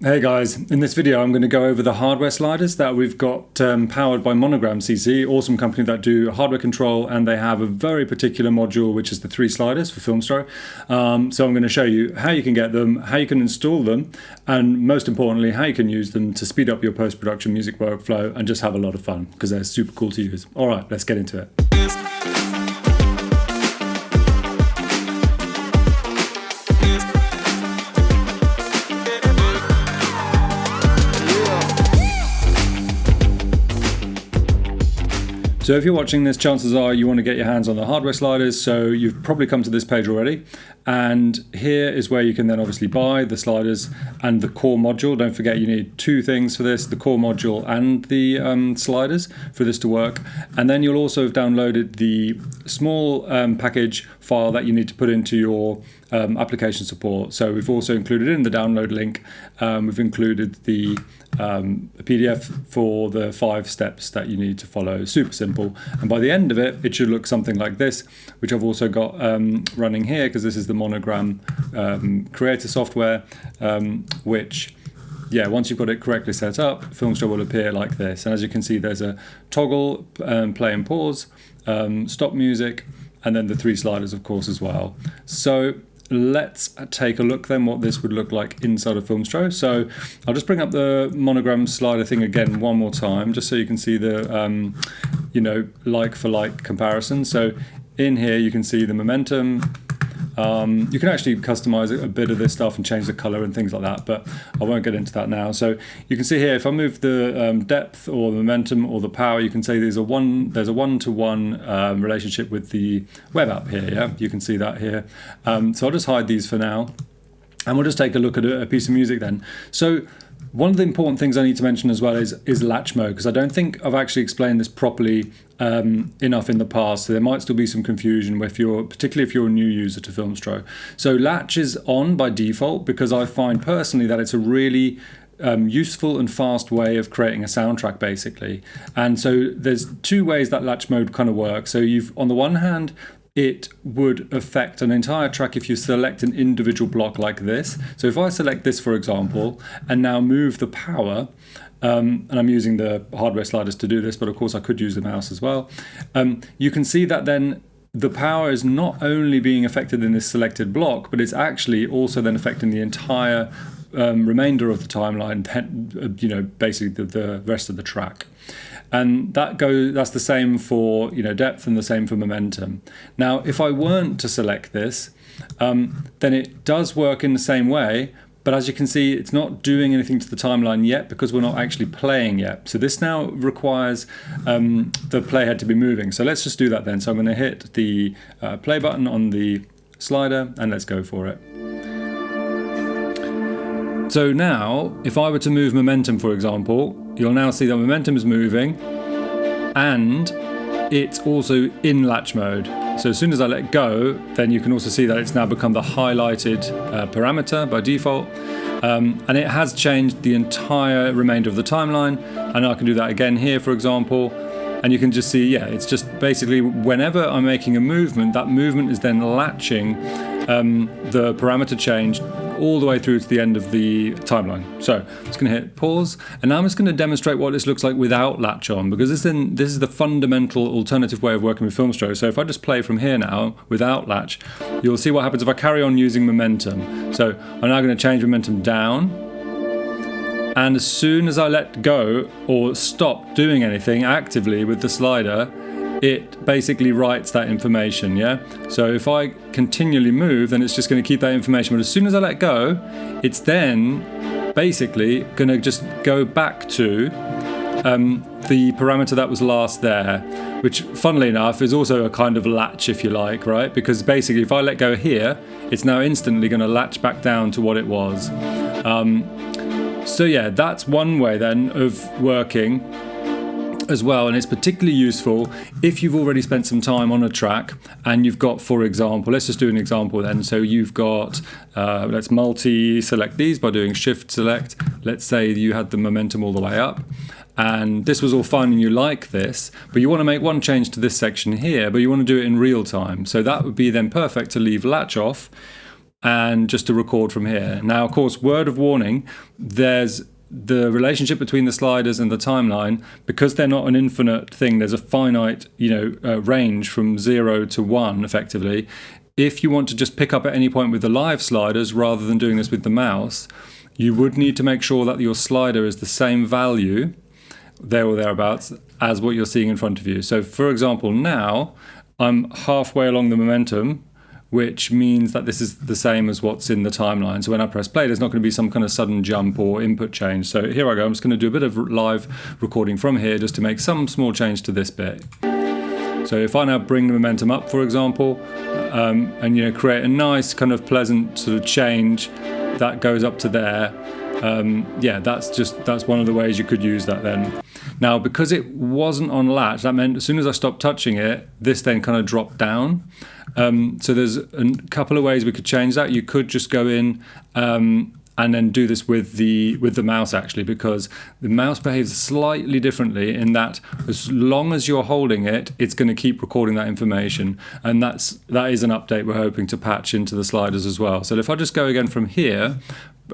Hey guys, in this video I'm going to go over the hardware sliders that we've got powered by Monogram CC, awesome company that do hardware control, and they have a very particular module which is the 3 sliders for Filmstro. So I'm going to show you how you can get them, how you can install them, and most importantly how you can use them to speed up your post-production music workflow and just have a lot of fun because they're super cool to use. Alright, let's get into it. So if you're watching this, chances are you want to get your hands on the hardware sliders, so you've probably come to this page already. And here is where you can then obviously buy the sliders and the core module. Don't forget you need 2 things for this, the core module and the sliders for this to work. And then you'll also have downloaded the small package file that you need to put into your application support. So we've also included in the download link, we've included the PDF for the 5 steps that you need to follow. Super simple, and by the end of it, it should look something like this, which I've also got running here because this is the Monogram creator software, which, yeah, once you've got it correctly set up, Filmstro will appear like this. And as you can see, there's a toggle, play and pause, stop music, and then the 3 sliders, of course, as well. So let's take a look then what this would look like inside of Filmstro. So I'll just bring up the Monogram slider thing again one more time, just so you can see the like for like comparison. So in here you can see the momentum. You can actually customize a bit of this stuff and change the color and things like that, but I won't get into that now. So you can see here, if I move the depth or the momentum or the power, you can say there's a one-to-one relationship with the web app here. Yeah, you can see that here. So I'll just hide these for now, and we'll just take a look at a piece of music then. So one of the important things I need to mention as well is Latch Mode, because I don't think I've actually explained this properly enough in the past. So there might still be some confusion particularly if you're a new user to Filmstro. So Latch is on by default because I find personally that it's a really useful and fast way of creating a soundtrack, basically. And so there's 2 ways that Latch Mode kind of works. So on the one hand, it would affect an entire track if you select an individual block like this. So if I select this, for example, and now move the power, and I'm using the hardware sliders to do this, but of course I could use the mouse as well, you can see that then the power is not only being affected in this selected block, but it's actually also then affecting the entire remainder of the timeline, basically the rest of the track. And that's the same for depth and the same for momentum. Now, if I weren't to select this, then it does work in the same way, but as you can see, it's not doing anything to the timeline yet because we're not actually playing yet. So this now requires the playhead to be moving. So let's just do that then. So I'm going to hit the play button on the slider and let's go for it. So now, if I were to move momentum, for example, you'll now see that momentum is moving and it's also in Latch Mode. So as soon as I let go, then you can also see that it's now become the highlighted parameter by default. And it has changed the entire remainder of the timeline. And I can do that again here, for example. And you can just see, yeah, it's just basically whenever I'm making a movement, that movement is then latching the parameter change all the way through to the end of the timeline. So I'm just going to hit pause, and now I'm just going to demonstrate what this looks like without Latch on, because this is the fundamental alternative way of working with Filmstro. So if I just play from here now without Latch, you'll see what happens if I carry on using momentum. So I'm now going to change momentum down, and as soon as I let go or stop doing anything actively with the slider, it basically writes that information, yeah? So if I continually move, then it's just going to keep that information. But as soon as I let go, it's then basically going to just go back to the parameter that was last there, which, funnily enough, is also a kind of latch, if you like, right? Because basically, if I let go here, it's now instantly going to latch back down to what it was. So yeah, that's one way then of working as well, and it's particularly useful if you've already spent some time on a track and you've got, for example, let's just do an example then. So you've got, let's multi-select these by doing shift select. Let's say you had the momentum all the way up and this was all fine and you like this, but you want to make one change to this section here, but you want to do it in real time. So that would be then perfect to leave Latch off, and just to record from here. Now, of course, word of warning, there's the relationship between the sliders and the timeline, because they're not an infinite thing, there's a finite, range from 0 to 1, effectively. If you want to just pick up at any point with the live sliders rather than doing this with the mouse, you would need to make sure that your slider is the same value, there or thereabouts, as what you're seeing in front of you. So, for example, now I'm halfway along the momentum, which means that this is the same as what's in the timeline. So when I press play, there's not going to be some kind of sudden jump or input change. So here I go. I'm just going to do a bit of live recording from here just to make some small change to this bit. So if I now bring the momentum up, for example, and create a nice kind of pleasant sort of change that goes up to there, that's one of the ways you could use that then. Now, because it wasn't on latch, that meant as soon as I stopped touching it, this then kind of dropped down. So there's a couple of ways we could change that. You could just go in and then do this with the mouse, actually, because the mouse behaves slightly differently in that as long as you're holding it, it's going to keep recording that information. And that is an update we're hoping to patch into the sliders as well. So if I just go again from here,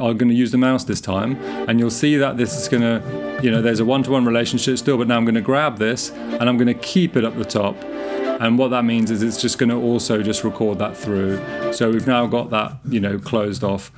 I'm going to use the mouse this time, and you'll see that this is going to, there's a one-to-one relationship still, but now I'm going to grab this and I'm going to keep it up the top. And what that means is it's just going to also just record that through. So we've now got that, closed off.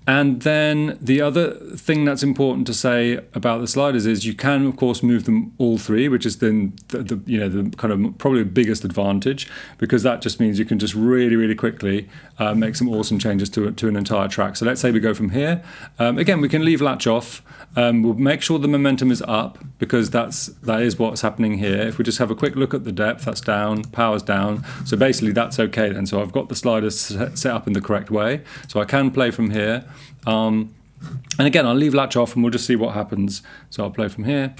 And then the other thing that's important to say about the sliders is you can, of course, move them all three, which is then the kind of probably the biggest advantage, because that just means you can just really, really quickly make some awesome changes to an entire track. So let's say we go from here. Again, we can leave latch off. We'll make sure the momentum is up, because that is what's happening here. If we just have a quick look at the depth, that's down, power's down. So basically that's okay then. So I've got the sliders set up in the correct way. So I can play from here. And again, I'll leave latch off and we'll just see what happens. So I'll play from here.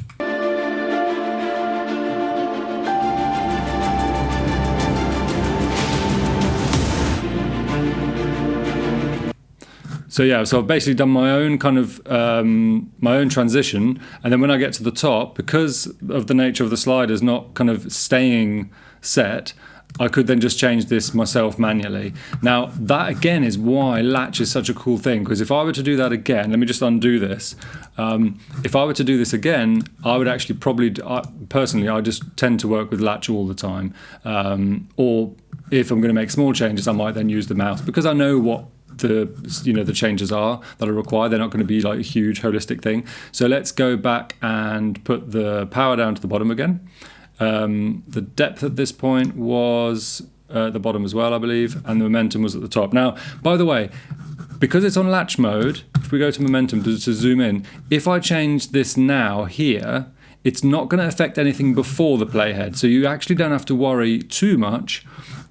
So I've basically done my own kind of my own transition, and then when I get to the top, because of the nature of the sliders not kind of staying set, I could then just change this myself manually. Now, that again is why latch is such a cool thing, because if I were to do that again, let me just undo this. If I were to do this again, I would actually personally, I just tend to work with latch all the time. Or if I'm going to make small changes, I might then use the mouse, because I know what the changes are that are required. They're not going to be like a huge holistic thing. So let's go back and put the power down to the bottom again. The depth at this point was at the bottom as well, I believe, and the momentum was at the top. Now, by the way, because it's on latch mode, if we go to momentum to zoom in, if I change this now here, it's not going to affect anything before the playhead. So you actually don't have to worry too much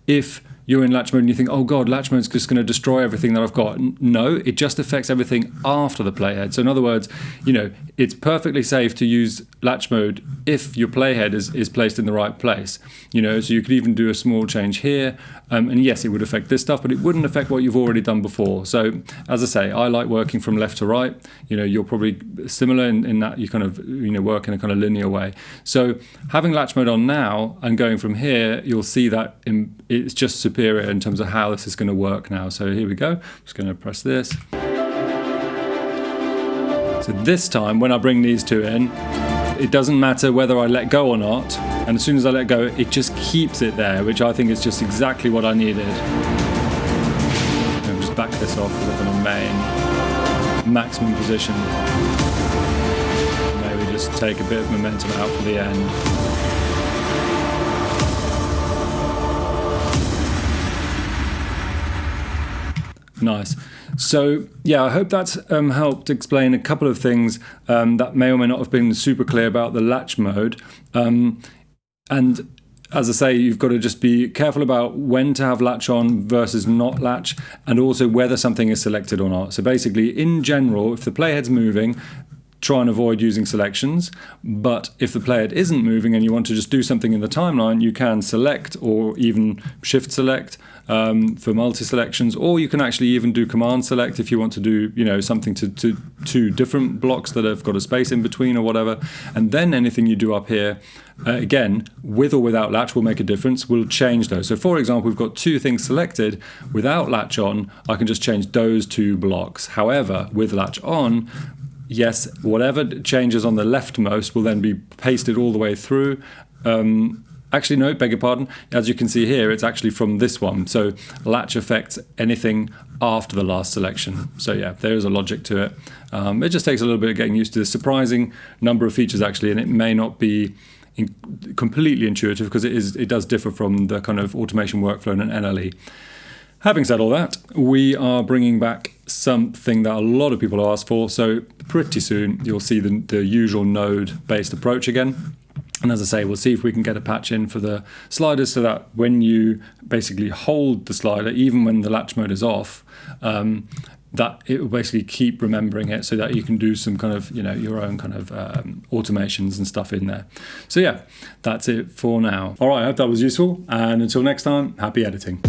if you're in latch mode and you think, oh God, latch mode's just going to destroy everything that I've got. No, it just affects everything after the playhead. So in other words, it's perfectly safe to use latch mode if your playhead is placed in the right place. So you could even do a small change here. And yes, it would affect this stuff, but it wouldn't affect what you've already done before. So as I say, I like working from left to right. You're probably similar in that you kind of work in a kind of linear way. So having latch mode on now and going from here, you'll see that it's just superior in terms of how this is going to work now. So here we go. I'm just going to press this. So this time when I bring these two in, it doesn't matter whether I let go or not, and as soon as I let go, it just keeps it there, which I think is just exactly what I needed. I'll just back this off for the kind of main maximum position. Maybe just take a bit of momentum out for the end. Nice. So I hope that's helped explain a couple of things that may or may not have been super clear about the latch mode. And as I say, you've got to just be careful about when to have latch on versus not latch, and also whether something is selected or not. So basically, in general, if the playhead's moving, try and avoid using selections. But if the playhead isn't moving and you want to just do something in the timeline, you can select or even shift select for multi-selections, or you can actually even do command select if you want to do, you know, something to two different blocks that have got a space in between or whatever. And then anything you do up here, again, with or without latch will make a difference. We'll change those. So for example, we've got two things selected. Without latch on, I can just change those two blocks. However, with latch on, yes, whatever changes on the leftmost will then be pasted all the way through. Actually, no, beg your pardon. As you can see here, it's actually from this one. So latch affects anything after the last selection. So yeah, there is a logic to it. It just takes a little bit of getting used to the surprising number of features actually, and it may not be completely intuitive because it does differ from the kind of automation workflow in an NLE. Having said all that, we are bringing back something that a lot of people asked for. So pretty soon you'll see the usual node-based approach again. And as I say, we'll see if we can get a patch in for the sliders so that when you basically hold the slider, even when the latch mode is off, that it will basically keep remembering it so that you can do some kind of, you know, your own kind of automations and stuff in there. So yeah, that's it for now. All right, I hope that was useful. And until next time, happy editing.